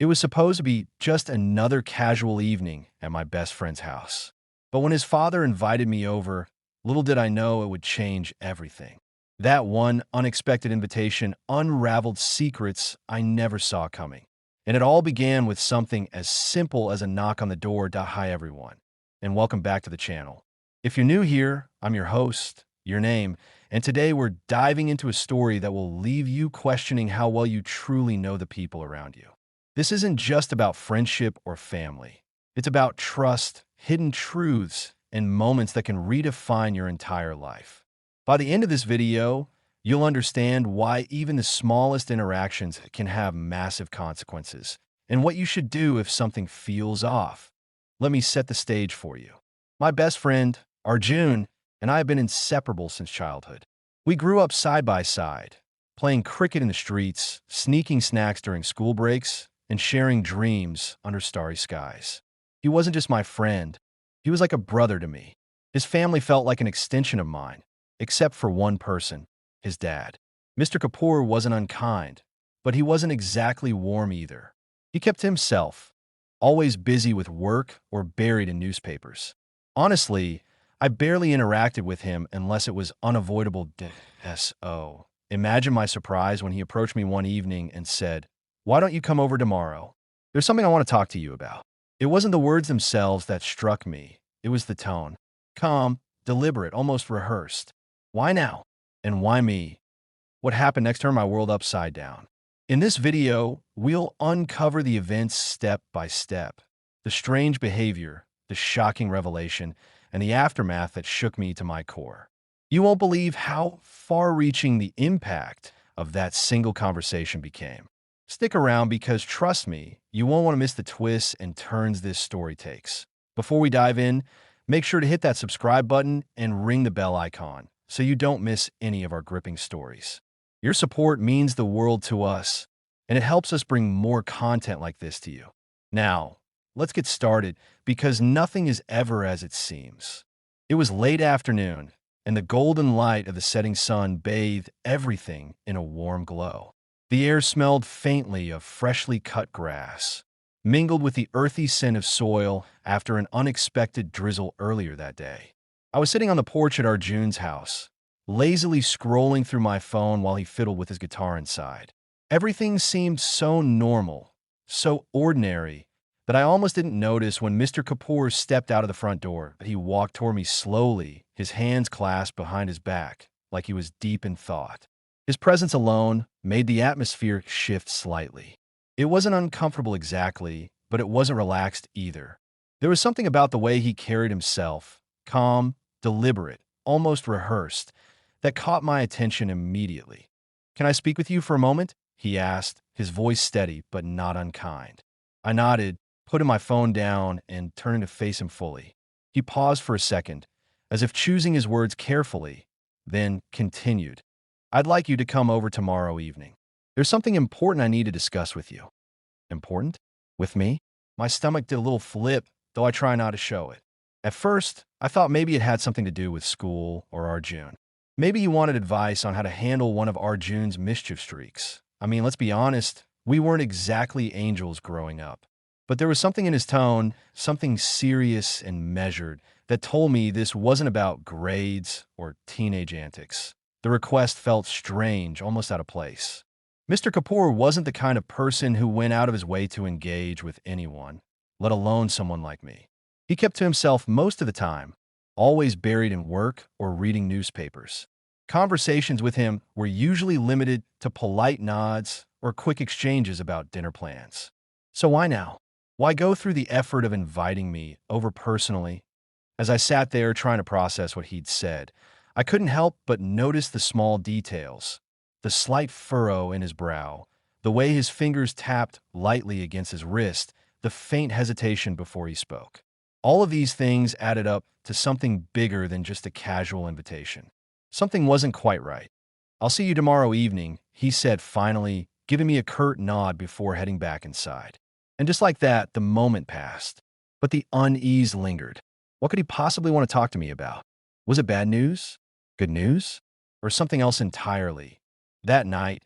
It was supposed to be just another casual evening at my best friend's house. But when his father invited me over, little did I know it would change everything. That one unexpected invitation unraveled secrets I never saw coming. And it all began with something as simple as a knock on the door. Hi, everyone, and welcome back to the channel. If you're new here, I'm your host, your name, and today we're diving into a story that will leave you questioning how well you truly know the people around you. This isn't just about friendship or family. It's about trust, hidden truths, and moments that can redefine your entire life. By the end of this video, you'll understand why even the smallest interactions can have massive consequences, and what you should do if something feels off. Let me set the stage for you. My best friend, Arjun, and I have been inseparable since childhood. We grew up side by side, playing cricket in the streets, sneaking snacks during school breaks, and sharing dreams under starry skies. He wasn't just my friend, he was like a brother to me. His family felt like an extension of mine, except for one person, his dad. Mr. Kapoor wasn't unkind, but he wasn't exactly warm either. He kept to himself, always busy with work or buried in newspapers. Honestly, I barely interacted with him unless it was unavoidable. So, imagine my surprise when he approached me one evening and said, "Why don't you come over tomorrow? There's something I want to talk to you about." It wasn't the words themselves that struck me. It was the tone. Calm, deliberate, almost rehearsed. Why now? And why me? What happened next turned my world upside down. In this video, we'll uncover the events step by step. The strange behavior, the shocking revelation, and the aftermath that shook me to my core. You won't believe how far-reaching the impact of that single conversation became. Stick around because, trust me, you won't want to miss the twists and turns this story takes. Before we dive in, make sure to hit that subscribe button and ring the bell icon so you don't miss any of our gripping stories. Your support means the world to us, and it helps us bring more content like this to you. Now, let's get started because nothing is ever as it seems. It was late afternoon, and the golden light of the setting sun bathed everything in a warm glow. The air smelled faintly of freshly cut grass, mingled with the earthy scent of soil after an unexpected drizzle earlier that day. I was sitting on the porch at Arjun's house, lazily scrolling through my phone while he fiddled with his guitar inside. Everything seemed so normal, so ordinary, that I almost didn't notice when Mr. Kapoor stepped out of the front door. He walked toward me slowly, his hands clasped behind his back, like he was deep in thought. His presence alone made the atmosphere shift slightly. It wasn't uncomfortable exactly, but it wasn't relaxed either. There was something about the way he carried himself, calm, deliberate, almost rehearsed, that caught my attention immediately. "Can I speak with you for a moment?" he asked, his voice steady but not unkind. I nodded, putting my phone down and turning to face him fully. He paused for a second, as if choosing his words carefully, then continued. "I'd like you to come over tomorrow evening. There's something important I need to discuss with you." Important? With me? My stomach did a little flip, though I try not to show it. At first, I thought maybe it had something to do with school or Arjun. Maybe he wanted advice on how to handle one of Arjun's mischief streaks. I mean, let's be honest, we weren't exactly angels growing up. But there was something in his tone, something serious and measured, that told me this wasn't about grades or teenage antics. The request felt strange, almost out of place. Mr. Kapoor wasn't the kind of person who went out of his way to engage with anyone, let alone someone like me. He kept to himself most of the time, always buried in work or reading newspapers. Conversations with him were usually limited to polite nods or quick exchanges about dinner plans. So why now? Why go through the effort of inviting me over personally? As I sat there trying to process what he'd said, I couldn't help but notice the small details. The slight furrow in his brow, the way his fingers tapped lightly against his wrist, the faint hesitation before he spoke. All of these things added up to something bigger than just a casual invitation. Something wasn't quite right. "I'll see you tomorrow evening," he said finally, giving me a curt nod before heading back inside. And just like that, the moment passed. But the unease lingered. What could he possibly want to talk to me about? Was it bad news? Good news? Or something else entirely? That night,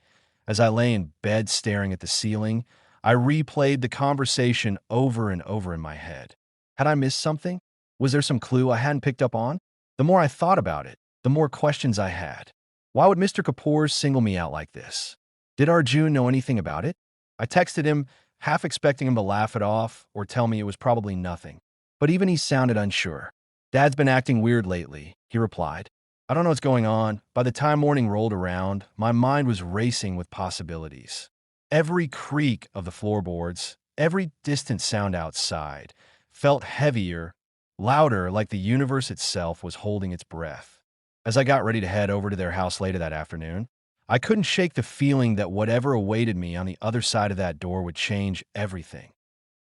as I lay in bed staring at the ceiling, I replayed the conversation over and over in my head. Had I missed something? Was there some clue I hadn't picked up on? The more I thought about it, the more questions I had. Why would Mr. Kapoor single me out like this? Did Arjun know anything about it? I texted him, half expecting him to laugh it off or tell me it was probably nothing. But even he sounded unsure. Dad's been acting weird lately, he replied. I don't know what's going on. By the time morning rolled around, my mind was racing with possibilities. Every creak of the floorboards, every distant sound outside, felt heavier, louder, like the universe itself was holding its breath. As I got ready to head over to their house later that afternoon, I couldn't shake the feeling that whatever awaited me on the other side of that door would change everything.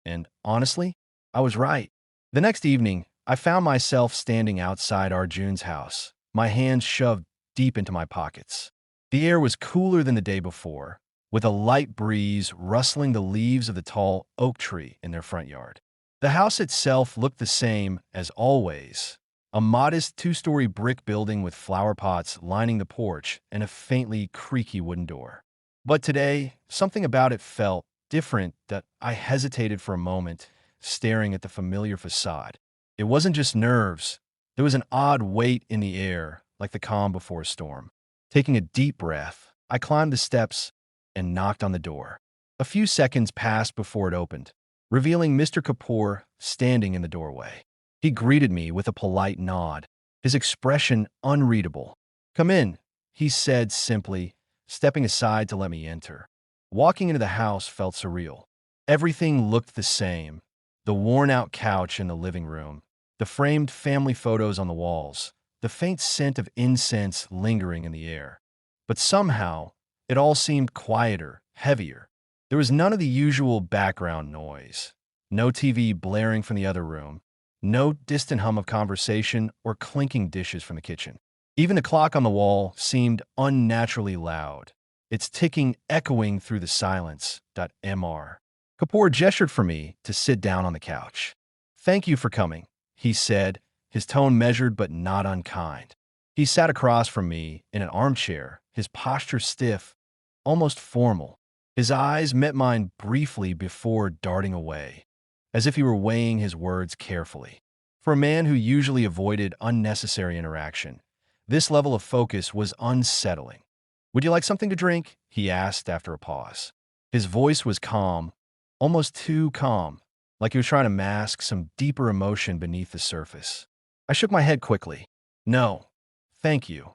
And honestly, I was right. The next evening, I found myself standing outside Arjun's house, my hands shoved deep into my pockets. The air was cooler than the day before, with a light breeze rustling the leaves of the tall oak tree in their front yard. The house itself looked the same as always, a modest two-story brick building with flower pots lining the porch and a faintly creaky wooden door. But today, something about it felt different that I hesitated for a moment, staring at the familiar facade. It wasn't just nerves. There was an odd weight in the air, like the calm before a storm. Taking a deep breath, I climbed the steps and knocked on the door. A few seconds passed before it opened, revealing Mr. Kapoor standing in the doorway. He greeted me with a polite nod, his expression unreadable. Come in, he said simply, stepping aside to let me enter. Walking into the house felt surreal. Everything looked the same. The worn-out couch in the living room, the framed family photos on the walls, the faint scent of incense lingering in the air. But somehow, it all seemed quieter, heavier. There was none of the usual background noise. No TV blaring from the other room. No distant hum of conversation or clinking dishes from the kitchen. Even the clock on the wall seemed unnaturally loud, its ticking echoing through the silence. Mr. Kapoor gestured for me to sit down on the couch. Thank you for coming, he said, his tone measured but not unkind. He sat across from me in an armchair, his posture stiff, almost formal. His eyes met mine briefly before darting away, as if he were weighing his words carefully. For a man who usually avoided unnecessary interaction, this level of focus was unsettling. Would you like something to drink? He asked after a pause. His voice was calm, almost too calm, like he was trying to mask some deeper emotion beneath the surface. I shook my head quickly. No, thank you,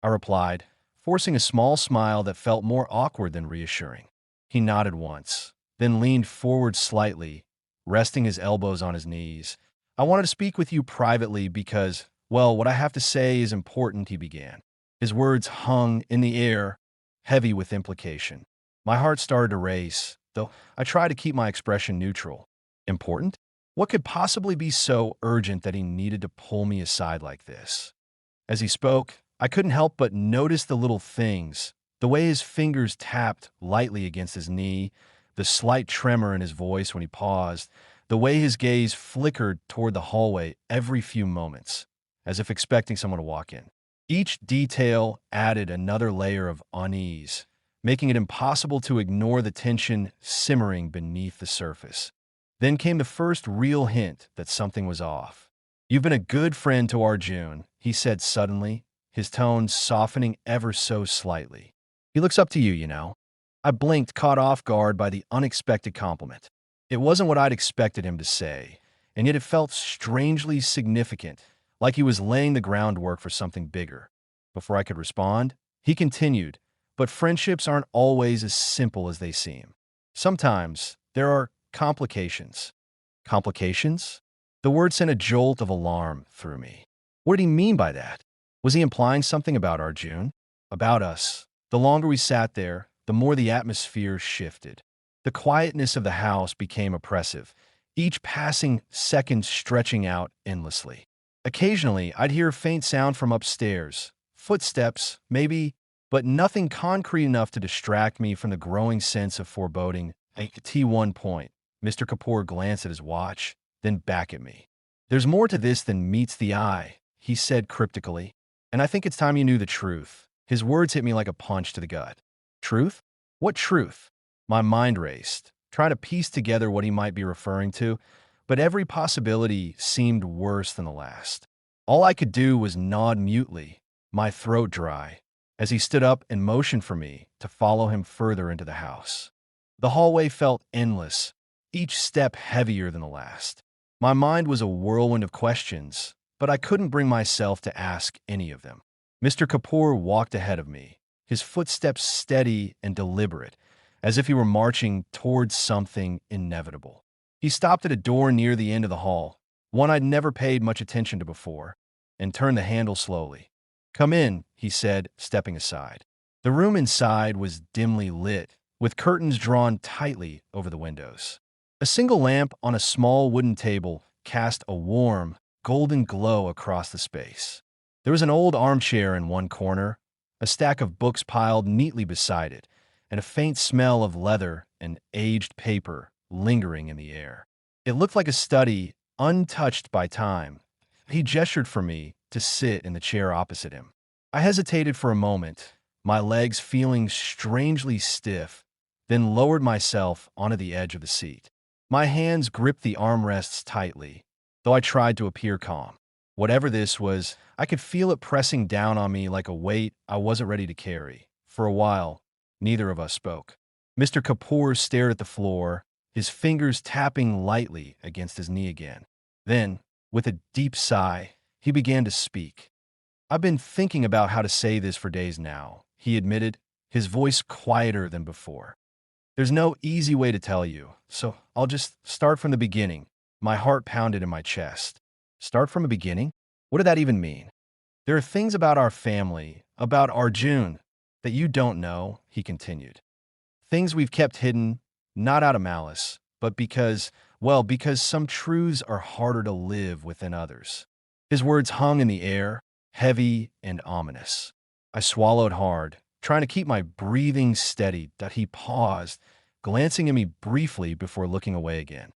I replied, forcing a small smile that felt more awkward than reassuring. He nodded once, then leaned forward slightly, resting his elbows on his knees. I wanted to speak with you privately because, well, what I have to say is important, he began. His words hung in the air, heavy with implication. My heart started to race, though I tried to keep my expression neutral. Important? What could possibly be so urgent that he needed to pull me aside like this? As he spoke, I couldn't help but notice the little things, the way his fingers tapped lightly against his knee, the slight tremor in his voice when he paused, the way his gaze flickered toward the hallway every few moments, as if expecting someone to walk in. Each detail added another layer of unease, making it impossible to ignore the tension simmering beneath the surface. Then came the first real hint that something was off. You've been a good friend to Arjun, he said suddenly, his tone softening ever so slightly. He looks up to you, you know. I blinked, caught off guard by the unexpected compliment. It wasn't what I'd expected him to say, and yet it felt strangely significant, like he was laying the groundwork for something bigger. Before I could respond, he continued, but friendships aren't always as simple as they seem. Sometimes there are complications. Complications? The word sent a jolt of alarm through me. What did he mean by that? Was he implying something about Arjun? About us? The longer we sat there, the more the atmosphere shifted. The quietness of the house became oppressive, each passing second stretching out endlessly. Occasionally, I'd hear a faint sound from upstairs, footsteps, maybe, but nothing concrete enough to distract me from the growing sense of foreboding. At one point, Mr. Kapoor glanced at his watch, then back at me. There's more to this than meets the eye, he said cryptically, and I think it's time you knew the truth. His words hit me like a punch to the gut. Truth? What truth? My mind raced. trying to piece together what he might be referring to, but every possibility seemed worse than the last. All I could do was nod mutely, my throat dry, as he stood up and motioned for me to follow him further into the house. The hallway felt endless, each step heavier than the last. My mind was a whirlwind of questions, but I couldn't bring myself to ask any of them. Mr. Kapoor walked ahead of me, his footsteps steady and deliberate, as if he were marching towards something inevitable. He stopped at a door near the end of the hall, one I'd never paid much attention to before, and turned the handle slowly. "Come in," he said, stepping aside. The room inside was dimly lit, with curtains drawn tightly over the windows. A single lamp on a small wooden table cast a warm, golden glow across the space. There was an old armchair in one corner, a stack of books piled neatly beside it, and a faint smell of leather and aged paper lingering in the air. It looked like a study, untouched by time. He gestured for me to sit in the chair opposite him. I hesitated for a moment, my legs feeling strangely stiff, then lowered myself onto the edge of the seat. My hands gripped the armrests tightly, though I tried to appear calm. Whatever this was, I could feel it pressing down on me like a weight I wasn't ready to carry. For a while, neither of us spoke. Mr. Kapoor stared at the floor, his fingers tapping lightly against his knee again. Then, with a deep sigh, he began to speak. "I've been thinking about how to say this for days now," he admitted, his voice quieter than before. "There's no easy way to tell you, so I'll just start from the beginning." My heart pounded in my chest. Start from the beginning? What did that even mean? "There are things about our family, about Arjun, that you don't know," he continued. "Things we've kept hidden, not out of malice, but because some truths are harder to live with than others." His words hung in the air, heavy and ominous. I swallowed hard, trying to keep my breathing steady, that he paused, glancing at me briefly before looking away again.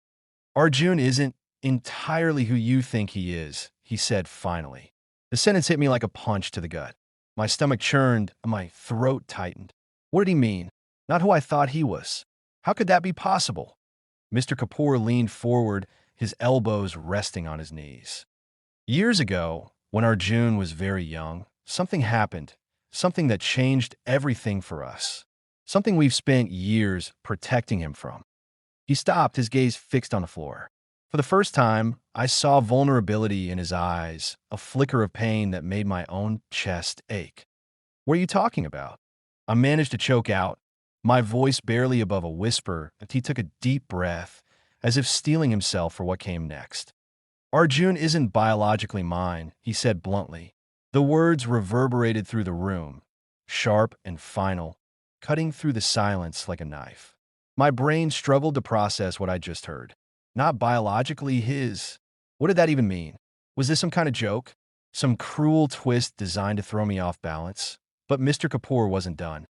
"Arjun isn't entirely who you think he is," he said finally. The sentence hit me like a punch to the gut. My stomach churned and my throat tightened. What did he mean? Not who I thought he was. How could that be possible? Mr. Kapoor leaned forward, his elbows resting on his knees. "Years ago, when Arjun was very young, something happened, something that changed everything for us, something we've spent years protecting him from." He stopped, his gaze fixed on the floor. For the first time, I saw vulnerability in his eyes, a flicker of pain that made my own chest ache. "What are you talking about?" I managed to choke out, my voice barely above a whisper, and he took a deep breath, as if steeling himself for what came next. "Arjun isn't biologically mine," he said bluntly. The words reverberated through the room, sharp and final, cutting through the silence like a knife. My brain struggled to process what I just heard. Not biologically his. What did that even mean? Was this some kind of joke? Some cruel twist designed to throw me off balance? But Mr. Kapoor wasn't done.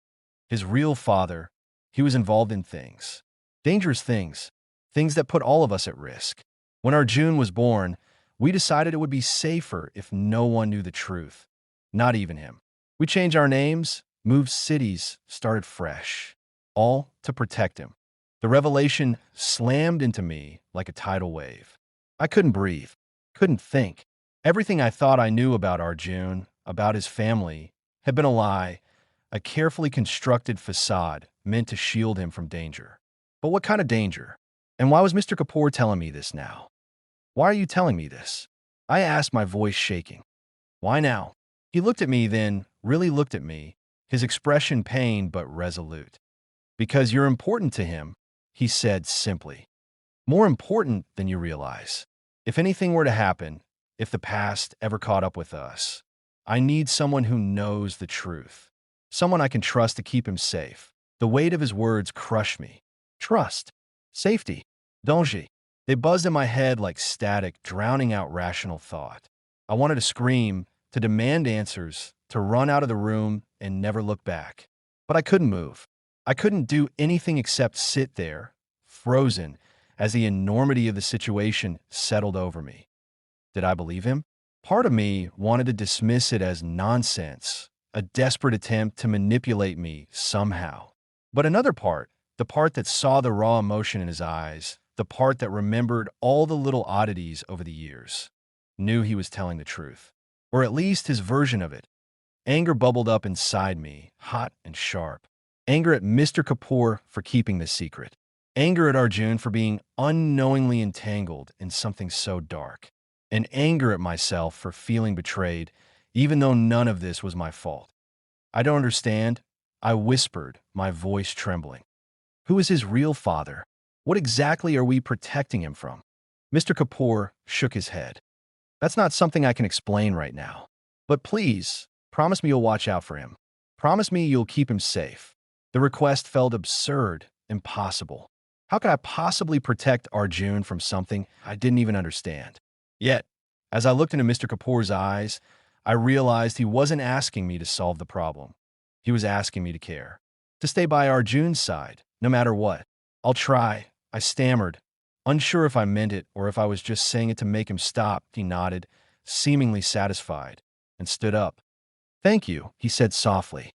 His real father, he was involved in things. Dangerous things. Things that put all of us at risk. When Arjun was born, we decided it would be safer if no one knew the truth. Not even him. We changed our names, moved cities, started fresh. All to protect him. The revelation slammed into me like a tidal wave. I couldn't breathe, couldn't think. Everything I thought I knew about Arjun, about his family, had been a lie, a carefully constructed facade meant to shield him from danger. But what kind of danger? And why was Mr. Kapoor telling me this now? "Why are you telling me this?" I asked, my voice shaking. "Why now?" He looked at me, then really looked at me, his expression pained but resolute. "Because you're important to him," he said simply. "More important than you realize. If anything were to happen, if the past ever caught up with us, I need someone who knows the truth. Someone I can trust to keep him safe." The weight of his words crushed me. Trust. Safety. Danger. They buzzed in my head like static, drowning out rational thought. I wanted to scream, to demand answers, to run out of the room and never look back. But I couldn't move. I couldn't do anything except sit there, frozen, as the enormity of the situation settled over me. Did I believe him? Part of me wanted to dismiss it as nonsense, a desperate attempt to manipulate me somehow. But another part, The part that saw the raw emotion in his eyes, the part that remembered all the little oddities over the years, knew he was telling the truth. Or at least his version of it. Anger bubbled up inside me, hot and sharp. Anger at Mr. Kapoor for keeping the secret. Anger at Arjun for being unknowingly entangled in something so dark. And anger at myself for feeling betrayed, even though none of this was my fault. I don't understand, I whispered, my voice trembling. Who is his real father? What exactly are we protecting him from? Mr. Kapoor shook his head. That's not something I can explain right now. But please, promise me you'll watch out for him. Promise me you'll keep him safe. The request felt absurd, impossible. How could I possibly protect Arjun from something I didn't even understand? Yet, as I looked into Mr. Kapoor's eyes, I realized he wasn't asking me to solve the problem. He was asking me to care, to stay by Arjun's side, no matter what. I'll try, I stammered, unsure if I meant it or if I was just saying it to make him stop. He nodded, seemingly satisfied, and stood up. Thank you, he said softly.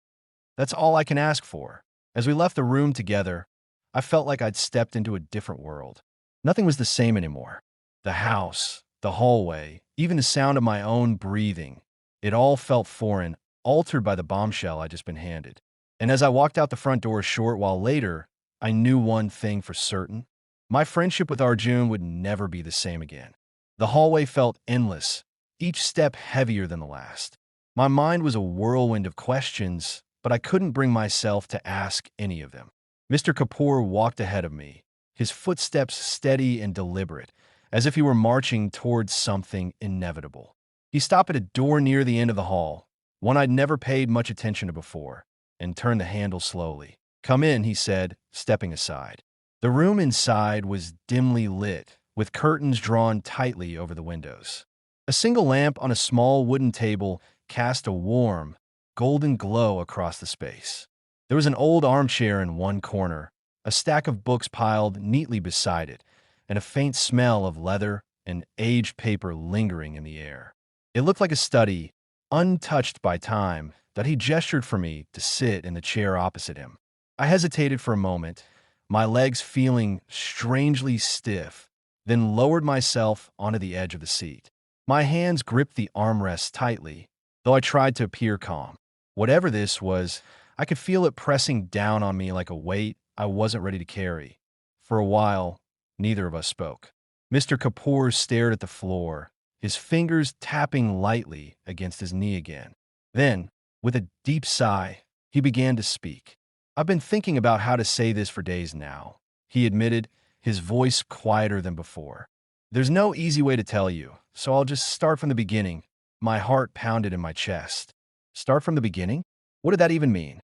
That's all I can ask for. As we left the room together, I felt like I'd stepped into a different world. Nothing was the same anymore. The house, the hallway, even the sound of my own breathing. It all felt foreign, altered by the bombshell I'd just been handed. And as I walked out the front door a short while later, I knew one thing for certain. My friendship with Arjun would never be the same again. The hallway felt endless, each step heavier than the last. My mind was a whirlwind of questions, but I couldn't bring myself to ask any of them. Mr. Kapoor walked ahead of me, his footsteps steady and deliberate, as if he were marching towards something inevitable. He stopped at a door near the end of the hall, one I'd never paid much attention to before, and turned the handle slowly. Come in, he said, stepping aside. The room inside was dimly lit, with curtains drawn tightly over the windows. A single lamp on a small wooden table cast a warm, golden glow across the space. There was an old armchair in one corner, a stack of books piled neatly beside it, and a faint smell of leather and aged paper lingering in the air. It looked like a study, untouched by time, that he gestured for me to sit in the chair opposite him. I hesitated for a moment, my legs feeling strangely stiff, then lowered myself onto the edge of the seat. My hands gripped the armrests tightly, though I tried to appear calm. Whatever this was, I could feel it pressing down on me like a weight I wasn't ready to carry. For a while, neither of us spoke. Mr. Kapoor stared at the floor, his fingers tapping lightly against his knee again. Then, with a deep sigh, he began to speak. I've been thinking about how to say this for days now, he admitted, his voice quieter than before. There's no easy way to tell you, so I'll just start from the beginning. My heart pounded in my chest. Start from the beginning? What did that even mean?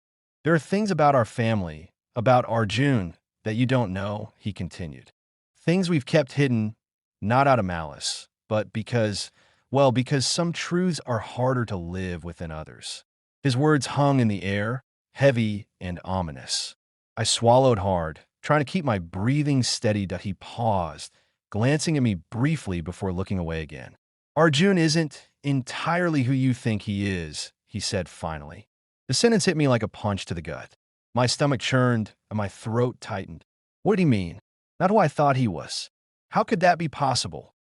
There are things about our family, about Arjun, that you don't know, he continued. Things we've kept hidden, not out of malice, but because some truths are harder to live with than others. His words hung in the air, heavy and ominous. I swallowed hard, trying to keep my breathing steady. He paused, glancing at me briefly before looking away again. Arjun isn't entirely who you think he is, he said finally. The sentence hit me like a punch to the gut. My stomach churned and my throat tightened. What did he mean? Not who I thought he was. How could that be possible?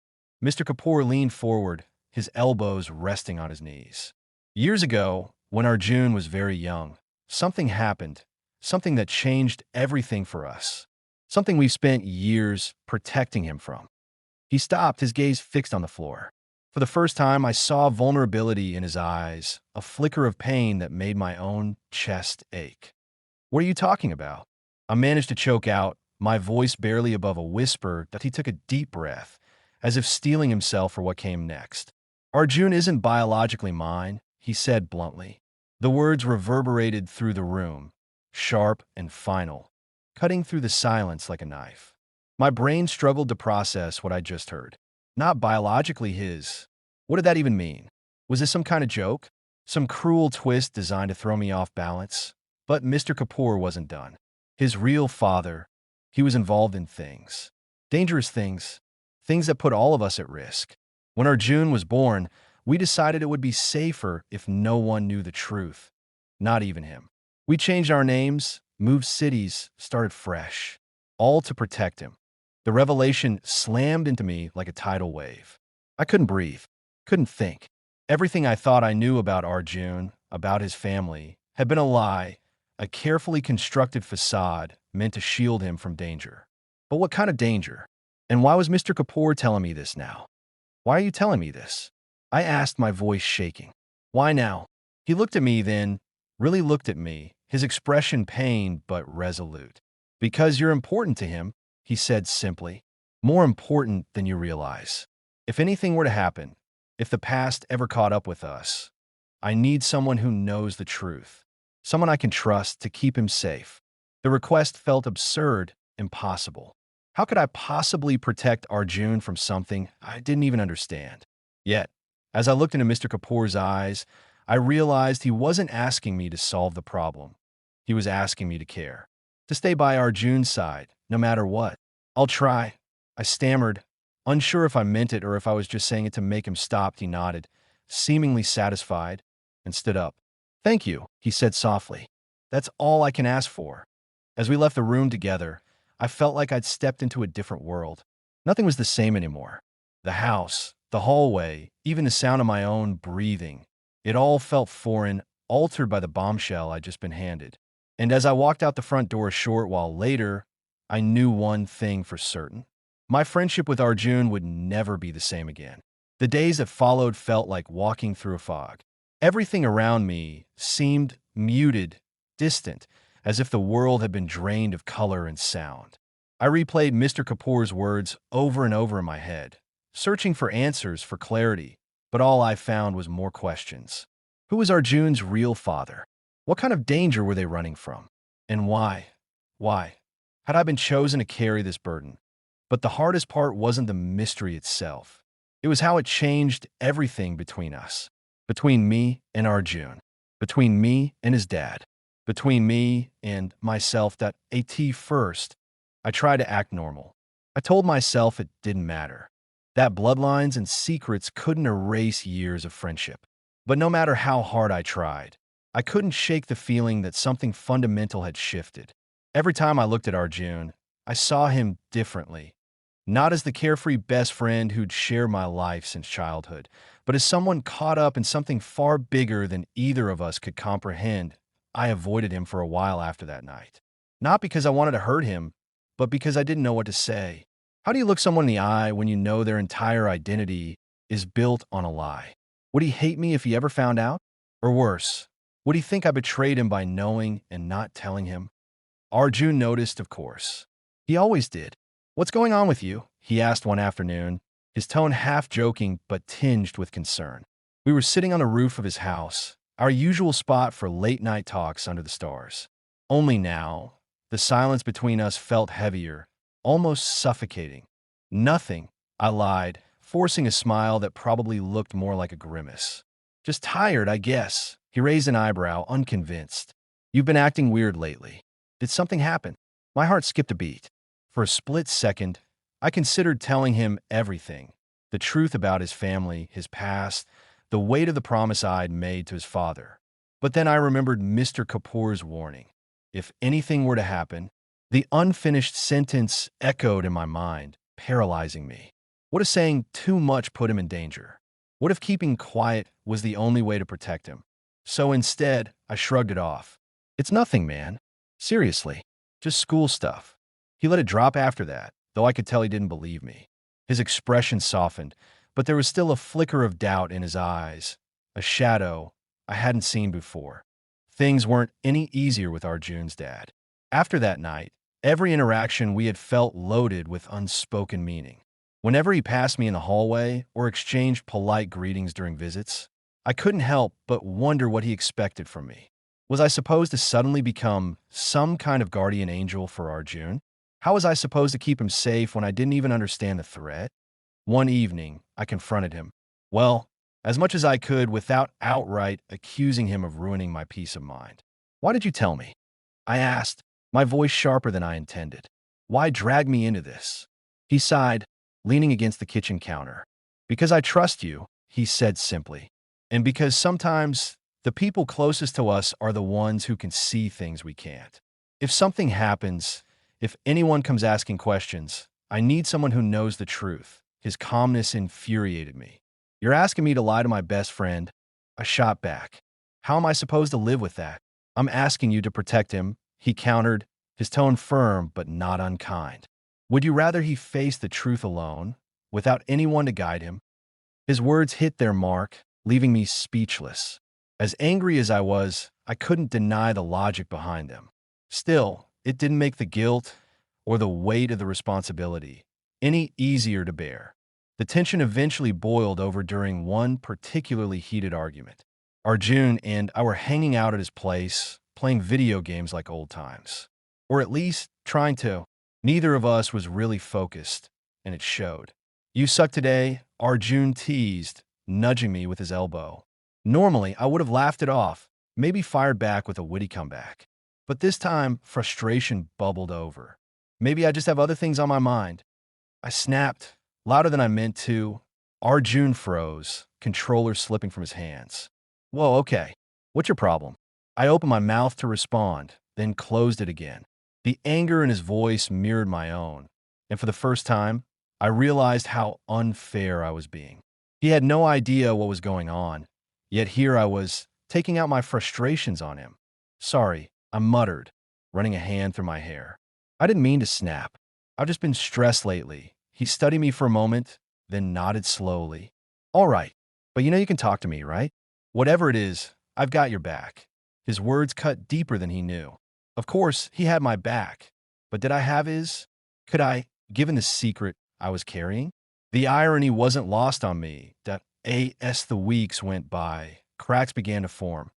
Mr. Kapoor leaned forward, his elbows resting on his knees. Years ago, when Arjun was very young, something happened, something that changed everything for us, something we've spent years protecting him from. He stopped, his gaze fixed on the floor. For the first time, I saw vulnerability in his eyes, a flicker of pain that made my own chest ache. What are you talking about? I managed to choke out, my voice barely above a whisper. He took a deep breath, as if steeling himself for what came next. Arjun isn't biologically mine, he said bluntly. The words reverberated through the room, sharp and final, cutting through the silence like a knife. My brain struggled to process what I just heard. Not biologically his. What did that even mean? Was this some kind of joke? Some cruel twist designed to throw me off balance? But Mr. Kapoor wasn't done. His real father, he was involved in things. Dangerous things. Things that put all of us at risk. When Arjun was born, we decided it would be safer if no one knew the truth. Not even him. We changed our names, moved cities, started fresh, all to protect him. The revelation slammed into me like a tidal wave. I couldn't breathe, couldn't think. Everything I thought I knew about Arjun, about his family, had been a lie, a carefully constructed facade meant to shield him from danger. But what kind of danger? And why was Mr. Kapoor telling me this now? Why are you telling me this? I asked, my voice shaking. Why now? He looked at me then, really looked at me, his expression pained but resolute. Because you're important to him, he said simply. More important than you realize. If anything were to happen, if the past ever caught up with us, I need someone who knows the truth, someone I can trust to keep him safe. The request felt absurd, impossible. How could I possibly protect Arjun from something I didn't even understand? Yet, as I looked into Mr. Kapoor's eyes, I realized he wasn't asking me to solve the problem. He was asking me to care, to stay by Arjun's side, no matter what. I'll try, I stammered, unsure if I meant it or if I was just saying it to make him stop. He nodded, seemingly satisfied, and stood up. Thank you, he said softly. That's all I can ask for. As we left the room together, I felt like I'd stepped into a different world. Nothing was the same anymore. The house, the hallway, even the sound of my own breathing. It all felt foreign, altered by the bombshell I'd just been handed. And as I walked out the front door a short while later, I knew one thing for certain. My friendship with Arjun would never be the same again. The days that followed felt like walking through a fog. Everything around me seemed muted, distant, as if the world had been drained of color and sound. I replayed Mr. Kapoor's words over and over in my head, searching for answers, for clarity, but all I found was more questions. Who was Arjun's real father? What kind of danger were they running from? And why? Why? Had I been chosen to carry this burden? But the hardest part wasn't the mystery itself. It was how it changed everything between us. Between me and Arjun. Between me and his dad. Between me and myself. That at first, I tried to act normal. I told myself it didn't matter. That bloodlines and secrets couldn't erase years of friendship. But no matter how hard I tried, I couldn't shake the feeling that something fundamental had shifted. Every time I looked at Arjun, I saw him differently. Not as the carefree best friend who'd shared my life since childhood, but as someone caught up in something far bigger than either of us could comprehend. I avoided him for a while after that night. Not because I wanted to hurt him, but because I didn't know what to say. How do you look someone in the eye when you know their entire identity is built on a lie? Would he hate me if he ever found out? Or worse, would he think I betrayed him by knowing and not telling him? Arjun noticed, of course. He always did. What's going on with you? He asked one afternoon, his tone half joking but tinged with concern. We were sitting on the roof of his house, our usual spot for late-night talks under the stars. Only now, the silence between us felt heavier, almost suffocating. Nothing, I lied, forcing a smile that probably looked more like a grimace. Just tired, I guess. He raised an eyebrow, unconvinced. You've been acting weird lately. Did something happen? My heart skipped a beat. For a split second, I considered telling him everything. The truth about his family, his past, the weight of the promise I'd made to his father. But then I remembered Mr. Kapoor's warning. If anything were to happen, the unfinished sentence echoed in my mind, paralyzing me. What if saying too much put him in danger? What if keeping quiet was the only way to protect him? So instead, I shrugged it off. It's nothing, man. Seriously, just school stuff. He let it drop after that, though I could tell he didn't believe me. His expression softened, but there was still a flicker of doubt in his eyes, a shadow I hadn't seen before. Things weren't any easier with Arjun's dad. After that night, every interaction we had felt loaded with unspoken meaning. Whenever he passed me in the hallway or exchanged polite greetings during visits, I couldn't help but wonder what he expected from me. Was I supposed to suddenly become some kind of guardian angel for Arjun? How was I supposed to keep him safe when I didn't even understand the threat? One evening, I confronted him. Well, as much as I could without outright accusing him of ruining my peace of mind. Why did you tell me? I asked, my voice sharper than I intended. Why drag me into this? He sighed, leaning against the kitchen counter. Because I trust you, he said simply. And because sometimes the people closest to us are the ones who can see things we can't. If something happens, if anyone comes asking questions, I need someone who knows the truth. His calmness infuriated me. You're asking me to lie to my best friend? I shot back. How am I supposed to live with that? I'm asking you to protect him, he countered, his tone firm but not unkind. Would you rather he face the truth alone, without anyone to guide him? His words hit their mark, leaving me speechless. As angry as I was, I couldn't deny the logic behind them. Still, it didn't make the guilt or the weight of the responsibility any easier to bear. The tension eventually boiled over during one particularly heated argument. Arjun and I were hanging out at his place, playing video games like old times. Or at least trying to. Neither of us was really focused, and it showed. You suck today, Arjun teased, nudging me with his elbow. Normally, I would have laughed it off, maybe fired back with a witty comeback. But this time, frustration bubbled over. Maybe I just have other things on my mind. I snapped, louder than I meant to. Arjun froze, controller slipping from his hands. Whoa, okay. What's your problem? I opened my mouth to respond, then closed it again. The anger in his voice mirrored my own, and for the first time, I realized how unfair I was being. He had no idea what was going on, yet here I was, taking out my frustrations on him. Sorry, I muttered, running a hand through my hair. I didn't mean to snap. I've just been stressed lately. He studied me for a moment, then nodded slowly. All right, but you know you can talk to me, right? Whatever it is, I've got your back. His words cut deeper than he knew. Of course, he had my back. But did I have his? Could I, given the secret I was carrying? The irony wasn't lost on me that as the weeks went by, cracks began to form.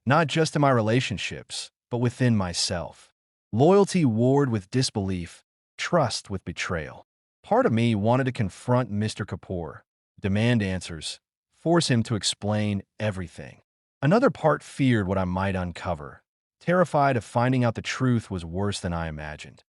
Not just in my relationships, but within myself. Loyalty warred with disbelief, trust with betrayal. Part of me wanted to confront Mr. Kapoor, demand answers, force him to explain everything. Another part feared what I might uncover, terrified of finding out the truth was worse than I imagined.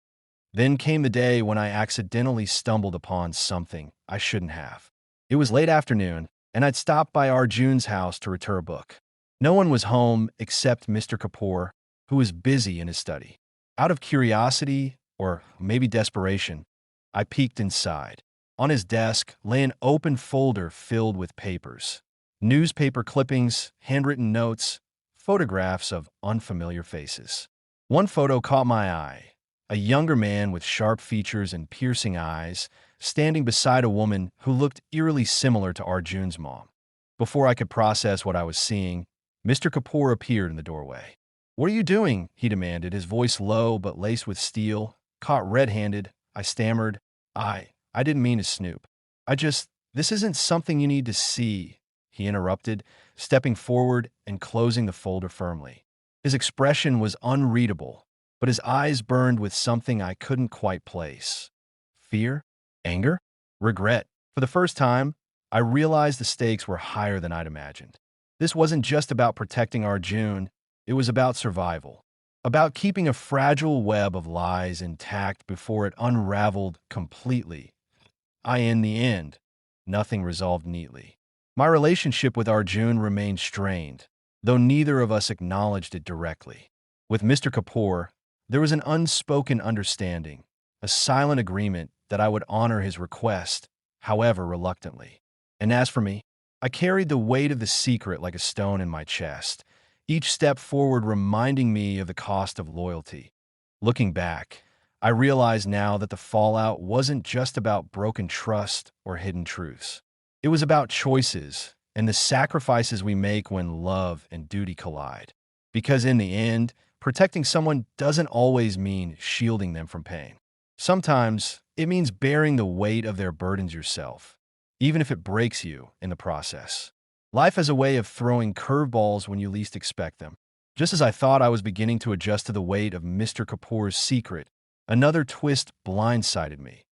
Then came the day when I accidentally stumbled upon something I shouldn't have. It was late afternoon, and I'd stopped by Arjun's house to return a book. No one was home except Mr. Kapoor, who was busy in his study. Out of curiosity, or maybe desperation, I peeked inside. On his desk lay an open folder filled with papers. Newspaper clippings, handwritten notes, photographs of unfamiliar faces. One photo caught my eye. A younger man with sharp features and piercing eyes, standing beside a woman who looked eerily similar to Arjun's mom. Before I could process what I was seeing, Mr. Kapoor appeared in the doorway. What are you doing? He demanded, his voice low but laced with steel. Caught red-handed, I stammered. I didn't mean to snoop. This isn't something you need to see, he interrupted, stepping forward and closing the folder firmly. His expression was unreadable, but his eyes burned with something I couldn't quite place. Fear? Anger? Regret? For the first time, I realized the stakes were higher than I'd imagined. This wasn't just about protecting Arjun, it was about survival. About keeping a fragile web of lies intact before it unraveled completely. In the end, nothing resolved neatly. My relationship with Arjun remained strained, though neither of us acknowledged it directly. With Mr. Kapoor, there was an unspoken understanding, a silent agreement that I would honor his request, however reluctantly. And as for me, I carried the weight of the secret like a stone in my chest, each step forward reminding me of the cost of loyalty. Looking back, I realize now that the fallout wasn't just about broken trust or hidden truths. It was about choices and the sacrifices we make when love and duty collide. Because in the end, protecting someone doesn't always mean shielding them from pain. Sometimes it means bearing the weight of their burdens yourself, even if it breaks you in the process. Life has a way of throwing curveballs when you least expect them. Just as I thought I was beginning to adjust to the weight of Mr. Kapoor's secret, another twist blindsided me.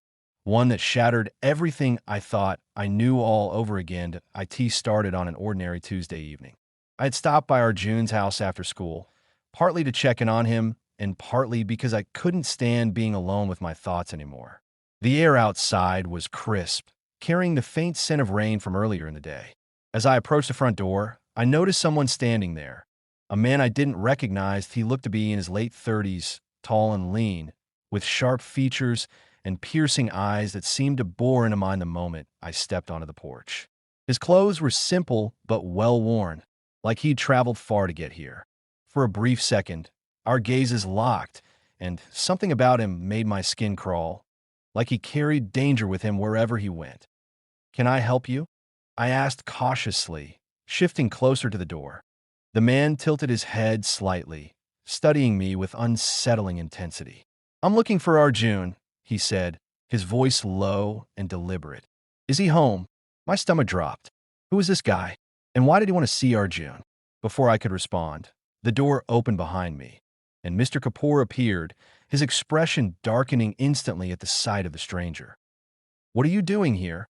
One that shattered everything I thought I knew all over again. IT started on an ordinary Tuesday evening. I had stopped by Arjun's house after school, partly to check in on him, and partly because I couldn't stand being alone with my thoughts anymore. The air outside was crisp, carrying the faint scent of rain from earlier in the day. As I approached the front door, I noticed someone standing there. A man I didn't recognize. He looked to be in his late 30s, tall and lean, with sharp features and piercing eyes that seemed to bore into mine the moment I stepped onto the porch. His clothes were simple but well worn, like he'd traveled far to get here. For a brief second, our gazes locked, and something about him made my skin crawl, like he carried danger with him wherever he went. "Can I help you?" I asked cautiously, shifting closer to the door. The man tilted his head slightly, studying me with unsettling intensity. "I'm looking for Arjun," he said, his voice low and deliberate. "Is he home?" My stomach dropped. Who is this guy? And why did he want to see Arjun? Before I could respond, the door opened behind me, and Mr. Kapoor appeared, his expression darkening instantly at the sight of the stranger. "What are you doing here?"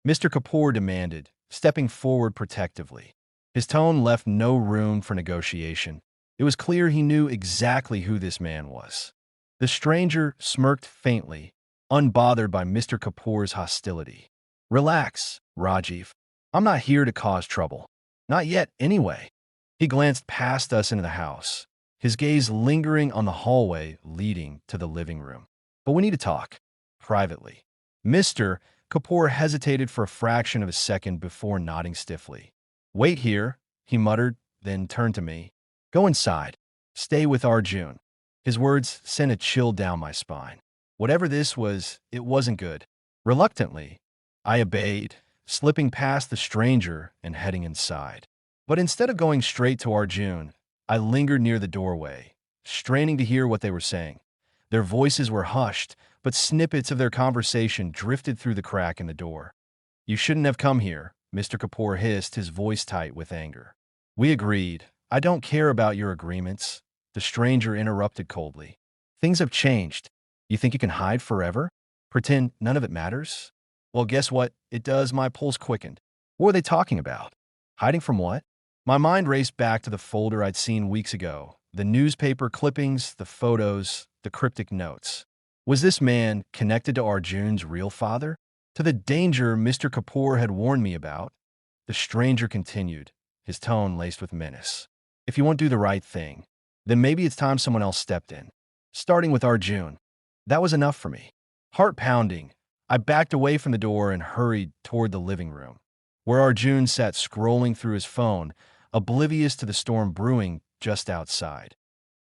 Mr. Kapoor demanded, stepping forward protectively. His tone left no room for negotiation. It was clear he knew exactly who this man was. The stranger smirked faintly, unbothered by Mr. Kapoor's hostility. "Relax, Rajiv. I'm not here to cause trouble. Not yet, anyway." He glanced past us into the house, his gaze lingering on the hallway leading to the living room. "But we need to talk. Privately." Mr. Kapoor hesitated for a fraction of a second before nodding stiffly. "Wait here," he muttered, then turned to me. "Go inside. Stay with Arjun." His words sent a chill down my spine. Whatever this was, it wasn't good. Reluctantly, I obeyed, slipping past the stranger and heading inside. But instead of going straight to Arjun, I lingered near the doorway, straining to hear what they were saying. Their voices were hushed, but snippets of their conversation drifted through the crack in the door. "You shouldn't have come here," Mr. Kapoor hissed, his voice tight with anger. We agreed. "I don't care about your agreements," the stranger interrupted coldly. "Things have changed. You think you can hide forever? Pretend none of it matters?" Well, guess what? It does. My pulse quickened. What were they talking about? Hiding from what? My mind raced back to the folder I'd seen weeks ago. The newspaper clippings, the photos, the cryptic notes. Was this man connected to Arjun's real father? To the danger Mr. Kapoor had warned me about? The stranger continued, his tone laced with menace. "If you won't do the right thing, then maybe it's time someone else stepped in. Starting with Arjun." That was enough for me. Heart pounding, I backed away from the door and hurried toward the living room, where Arjun sat scrolling through his phone, oblivious to the storm brewing just outside.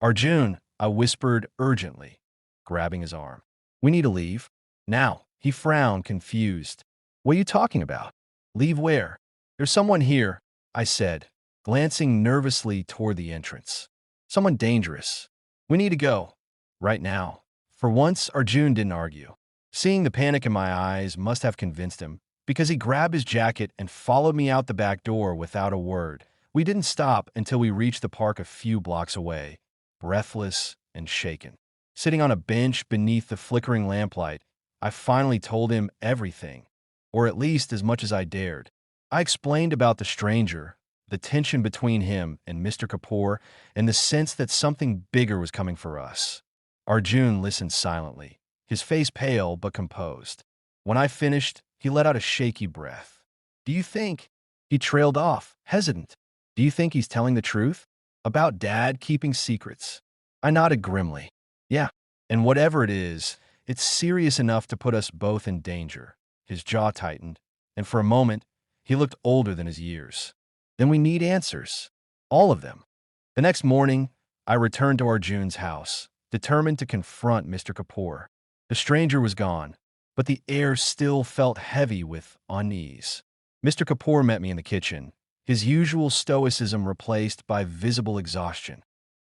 "Arjun," I whispered urgently, grabbing his arm. "We need to leave. Now." He frowned, confused. "What are you talking about? Leave where?" "There's someone here," I said, glancing nervously toward the entrance. "Someone dangerous. We need to go. Right now." For once, Arjun didn't argue. Seeing the panic in my eyes must have convinced him, because he grabbed his jacket and followed me out the back door without a word. We didn't stop until we reached the park a few blocks away, breathless and shaken. Sitting on a bench beneath the flickering lamplight, I finally told him everything, or at least as much as I dared. I explained about the stranger, the tension between him and Mr. Kapoor, and the sense that something bigger was coming for us. Arjun listened silently, his face pale but composed. When I finished, he let out a shaky breath. "Do you think—" He trailed off, hesitant. "Do you think he's telling the truth? About Dad keeping secrets?" I nodded grimly. "Yeah, and whatever it is, it's serious enough to put us both in danger." His jaw tightened, and for a moment, he looked older than his years. "Then we need answers. All of them." The next morning, I returned to Arjun's house, determined to confront Mr. Kapoor. The stranger was gone, but the air still felt heavy with unease. Mr. Kapoor met me in the kitchen, his usual stoicism replaced by visible exhaustion.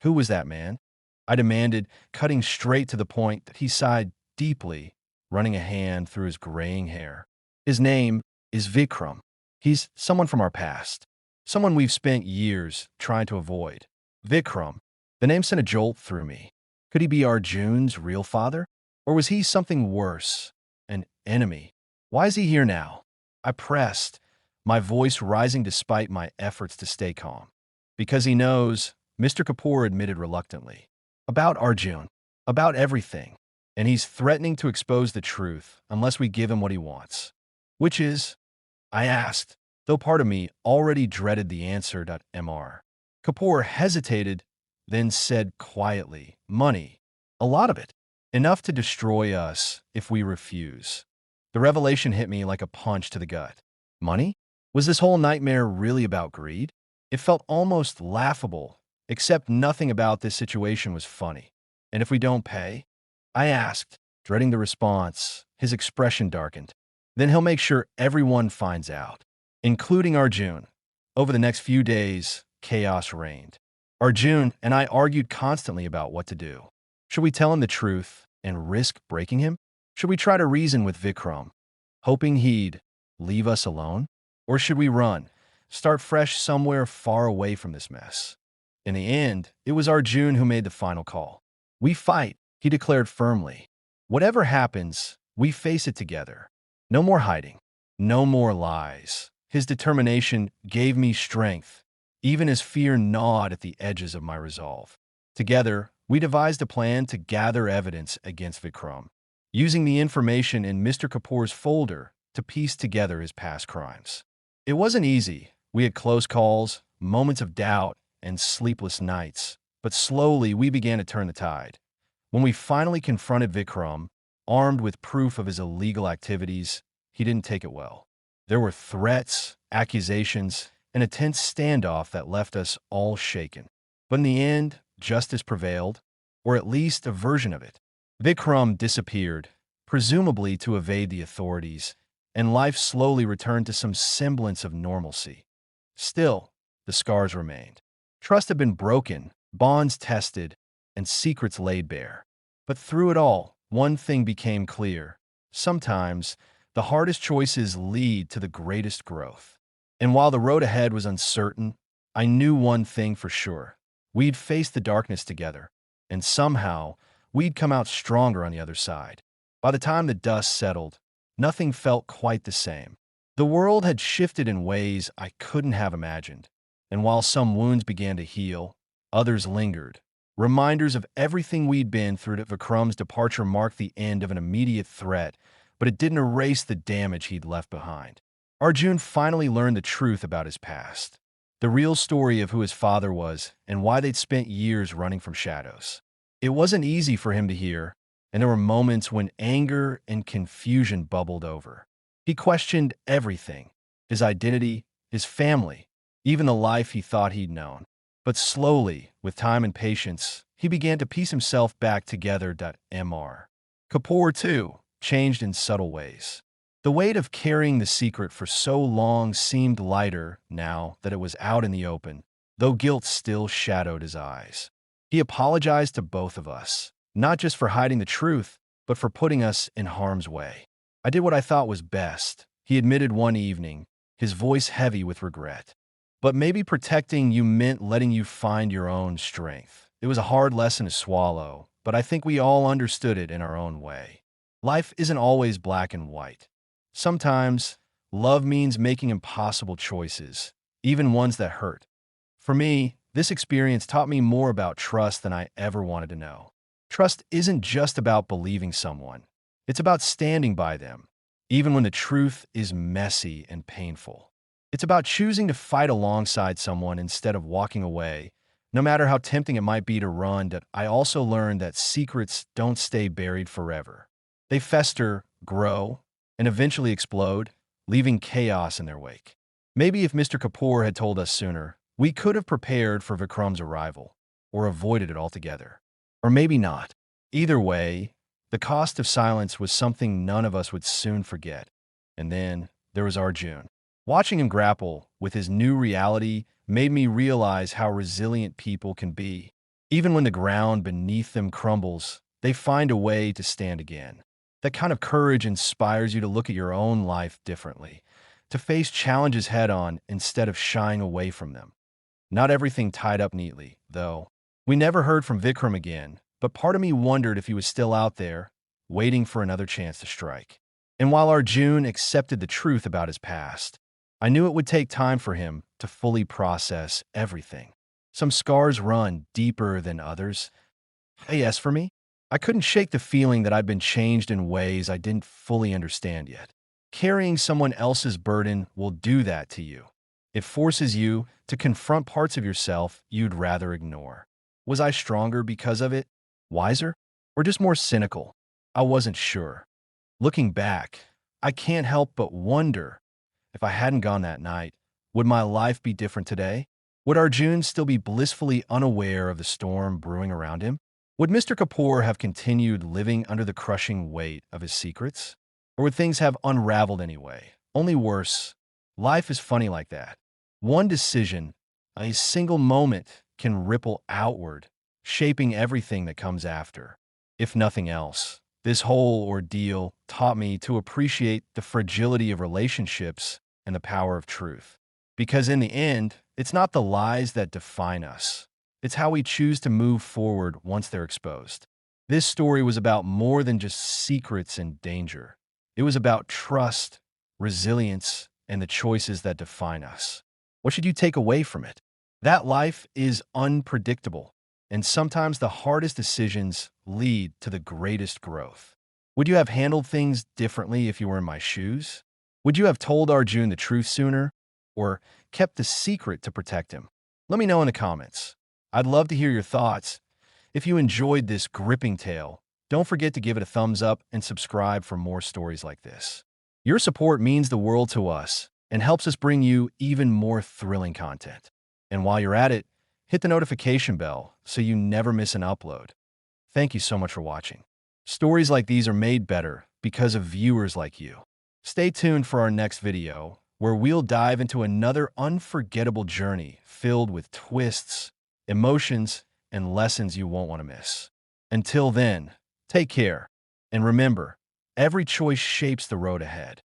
"Who was that man?" I demanded, cutting straight to the point that he sighed deeply, running a hand through his graying hair. "His name is Vikram. He's someone from our past. Someone we've spent years trying to avoid." Vikram. The name sent a jolt through me. Could he be Arjun's real father? Or was he something worse? An enemy? "Why is he here now?" I pressed, my voice rising despite my efforts to stay calm. "Because he knows," Mr. Kapoor admitted reluctantly. "About Arjun. About everything. And he's threatening to expose the truth unless we give him what he wants." "Which is?" I asked, though part of me already dreaded the answer. Mr. Kapoor hesitated, then said quietly, "Money." A lot of it. Enough to destroy us if we refuse. The revelation hit me like a punch to the gut. Money? Was this whole nightmare really about greed? It felt almost laughable, except nothing about this situation was funny. And if we don't pay? I asked, dreading the response. His expression darkened. Then he'll make sure everyone finds out, including Arjun. Over the next few days, chaos reigned. Arjun and I argued constantly about what to do. Should we tell him the truth and risk breaking him? Should we try to reason with Vikram, hoping he'd leave us alone? Or should we run, start fresh somewhere far away from this mess? In the end, it was Arjun who made the final call. We fight, he declared firmly. Whatever happens, we face it together. No more hiding. No more lies. His determination gave me strength, even as fear gnawed at the edges of my resolve. Together, we devised a plan to gather evidence against Vikram, using the information in Mr. Kapoor's folder to piece together his past crimes. It wasn't easy. We had close calls, moments of doubt, and sleepless nights, but slowly we began to turn the tide. When we finally confronted Vikram, armed with proof of his illegal activities, he didn't take it well. There were threats, accusations, and a tense standoff that left us all shaken. But in the end, justice prevailed, or at least a version of it. Vikram disappeared, presumably to evade the authorities, and life slowly returned to some semblance of normalcy. Still, the scars remained. Trust had been broken, bonds tested, and secrets laid bare. But through it all, one thing became clear. Sometimes, the hardest choices lead to the greatest growth. And while the road ahead was uncertain, I knew one thing for sure. We'd face the darkness together, and somehow, we'd come out stronger on the other side. By the time the dust settled, nothing felt quite the same. The world had shifted in ways I couldn't have imagined, and while some wounds began to heal, others lingered. Reminders of everything we'd been through. That Vikram's departure marked the end of an immediate threat, but it didn't erase the damage he'd left behind. Arjun finally learned the truth about his past, the real story of who his father was and why they'd spent years running from shadows. It wasn't easy for him to hear, and there were moments when anger and confusion bubbled over. He questioned everything: his identity, his family, even the life he thought he'd known. But slowly, with time and patience, he began to piece himself back together. Mr. Kapoor, too, changed in subtle ways. The weight of carrying the secret for so long seemed lighter now that it was out in the open, though guilt still shadowed his eyes. He apologized to both of us, not just for hiding the truth, but for putting us in harm's way. I did what I thought was best, he admitted one evening, his voice heavy with regret. But maybe protecting you meant letting you find your own strength. It was a hard lesson to swallow, but I think we all understood it in our own way. Life isn't always black and white. Sometimes, love means making impossible choices, even ones that hurt. For me, this experience taught me more about trust than I ever wanted to know. Trust isn't just about believing someone. It's about standing by them, even when the truth is messy and painful. It's about choosing to fight alongside someone instead of walking away, no matter how tempting it might be to run. I also learned that secrets don't stay buried forever. They fester, grow, and eventually explode, leaving chaos in their wake. Maybe if Mr. Kapoor had told us sooner, we could have prepared for Vikram's arrival, or avoided it altogether. Or maybe not. Either way, the cost of silence was something none of us would soon forget. And then there was Arjun. Watching him grapple with his new reality made me realize how resilient people can be. Even when the ground beneath them crumbles, they find a way to stand again. That kind of courage inspires you to look at your own life differently, to face challenges head-on instead of shying away from them. Not everything tied up neatly, though. We never heard from Vikram again, but part of me wondered if he was still out there, waiting for another chance to strike. And while Arjun accepted the truth about his past, I knew it would take time for him to fully process everything. Some scars run deeper than others. Yes, for me, I couldn't shake the feeling that I'd been changed in ways I didn't fully understand yet. Carrying someone else's burden will do that to you. It forces you to confront parts of yourself you'd rather ignore. Was I stronger because of it? Wiser? or just more cynical? I wasn't sure. Looking back, I can't help but wonder, if I hadn't gone that night, would my life be different today? Would Arjun still be blissfully unaware of the storm brewing around him? Would Mr. Kapoor have continued living under the crushing weight of his secrets? Or would things have unraveled anyway? Only worse. Life is funny like that. One decision, a single moment, can ripple outward, shaping everything that comes after. If nothing else, this whole ordeal taught me to appreciate the fragility of relationships and the power of truth. Because in the end, it's not the lies that define us. It's how we choose to move forward once they're exposed. This story was about more than just secrets and danger. It was about trust, resilience, and the choices that define us. What should you take away from it? That life is unpredictable, and sometimes the hardest decisions lead to the greatest growth. Would you have handled things differently if you were in my shoes? Would you have told Arjun the truth sooner, or kept the secret to protect him? Let me know in the comments. I'd love to hear your thoughts. If you enjoyed this gripping tale, don't forget to give it a thumbs up and subscribe for more stories like this. Your support means the world to us and helps us bring you even more thrilling content. And while you're at it, hit the notification bell so you never miss an upload. Thank you so much for watching. Stories like these are made better because of viewers like you. Stay tuned for our next video, where we'll dive into another unforgettable journey filled with twists, emotions, and lessons you won't want to miss. Until then, take care, and remember, every choice shapes the road ahead.